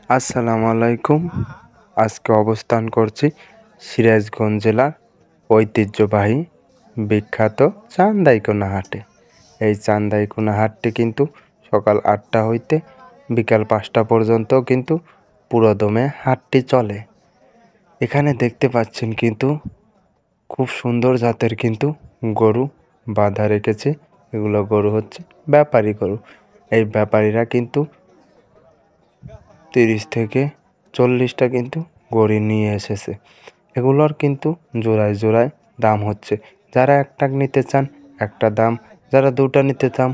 আসসালামু আলাইকুম। আজকে অবস্থান করছি সিরাজগঞ্জ জেলার ঐতিহ্যবাহী বিখ্যাত চান্দাইকোনা হাটে। এই চান্দাইকোনা হাটটি কিন্তু সকাল 8টা হইতে বিকাল 5টা পর্যন্ত কিন্তু পুরোদমে হাটটি চলে। এখানে দেখতে পাচ্ছেন কিন্তু খুব সুন্দর জাতের কিন্তু গরু বাঁধা রেখেছে। এগুলো গরু হচ্ছে ব্যাপারী গরু। এই ব্যাপারীরা কিন্তু 30 থেকে 40টা কিন্তু গরু নিয়ে এসেছে। এগুলোর কিন্তু জোড়ায় জোড়ায় দাম হচ্ছে। যারা একটা নিতে চান একটা দাম, যারা দুটা নিতে চান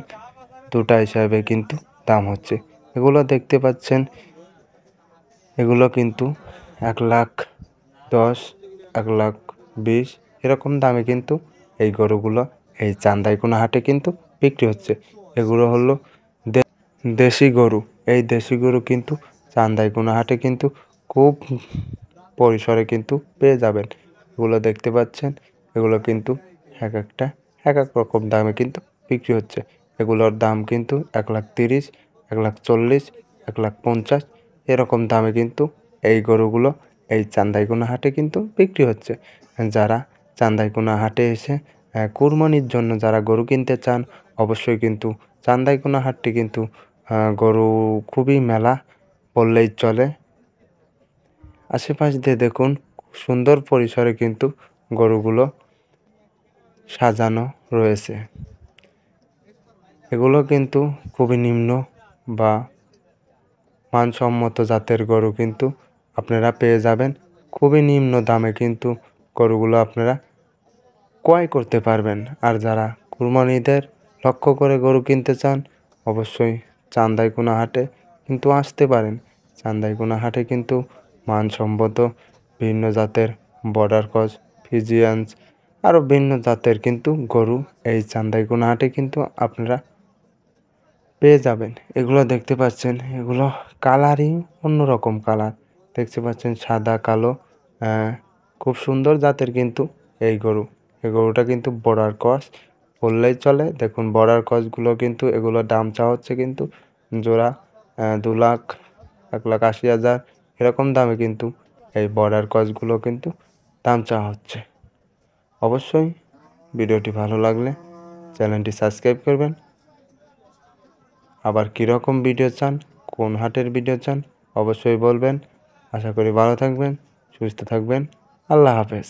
দুটা হিসাবে কিন্তু দাম হচ্ছে। এগুলো দেখতে পাচ্ছেন, এগুলো কিন্তু 1,10,000, 1,20,000 এরকম দামে কিন্তু এই গরুগুলো এই চান্দাইকোনা হাটে কিন্তু বিক্রি হচ্ছে। এগুলো হলো দেশি গরু। এই দেশি গরু কিন্তু চান্দাইকোনা হাটে কিন্তু খুব পরিসরে কিন্তু পেয়ে যাবেন। এগুলো দেখতে পাচ্ছেন, এগুলো কিন্তু এক একটা এক এক রকম দামে কিন্তু বিক্রি হচ্ছে। এগুলোর দাম কিন্তু 1,30,000, 1,40,000, 1,50,000 এরকম দামে কিন্তু এই গরুগুলো এই চান্দাইকোনা হাটে কিন্তু বিক্রি হচ্ছে। যারা চান্দাইকোনা হাটে এসে কুরবানির জন্য যারা গরু কিনতে চান অবশ্যই কিন্তু চান্দাইকোনা হাটটি কিন্তু গরু খুবই মেলা বললেই চলে। আশেপাশ দিয়ে দেখুন সুন্দর পরিসরে কিন্তু গরুগুলো সাজানো রয়েছে। এগুলো কিন্তু খুবই নিম্ন বা মানসম্মত জাতের গরু কিন্তু আপনারা পেয়ে যাবেন। খুবই নিম্ন দামে কিন্তু গরুগুলো আপনারা ক্রয় করতে পারবেন। আর যারা কুরবানিদের লক্ষ্য করে গরু কিনতে চান অবশ্যই চান্দাইকোনা হাটে কিন্তু আসতে পারেন। চান্দাইকোনা হাটে কিন্তু মানসম্মত ভিন্ন জাতের বর্ডার ক্রস, ফ্রিজিয়ান আরও ভিন্ন জাতের কিন্তু গরু এই চান্দাইকোনা হাটে কিন্তু আপনারা পেয়ে যাবেন। এগুলো দেখতে পাচ্ছেন, এগুলো কালারই অন্যরকম কালার দেখতে পাচ্ছেন, সাদা কালো। খুব সুন্দর জাতের কিন্তু এই গরু। এই গরুটা কিন্তু বর্ডার ক্রস বললেই চলে। দেখুন বর্ডার ক্রসগুলো কিন্তু এগুলোর দাম চাওয়া হচ্ছে কিন্তু জোড়া 2 লাখ, 1,80,000 এরকম দামে কিন্তু এই বর্ডার ক্রসগুলো কিন্তু দাম চাওয়া হচ্ছে। অবশ্যই ভিডিওটি ভালো লাগলে চ্যানেলটি সাবস্ক্রাইব করবেন। আবার কীরকম ভিডিও চান, কোন হাটের ভিডিও চান অবশ্যই বলবেন। আশা করি ভালো থাকবেন, সুস্থ থাকবেন। আল্লাহ হাফেজ।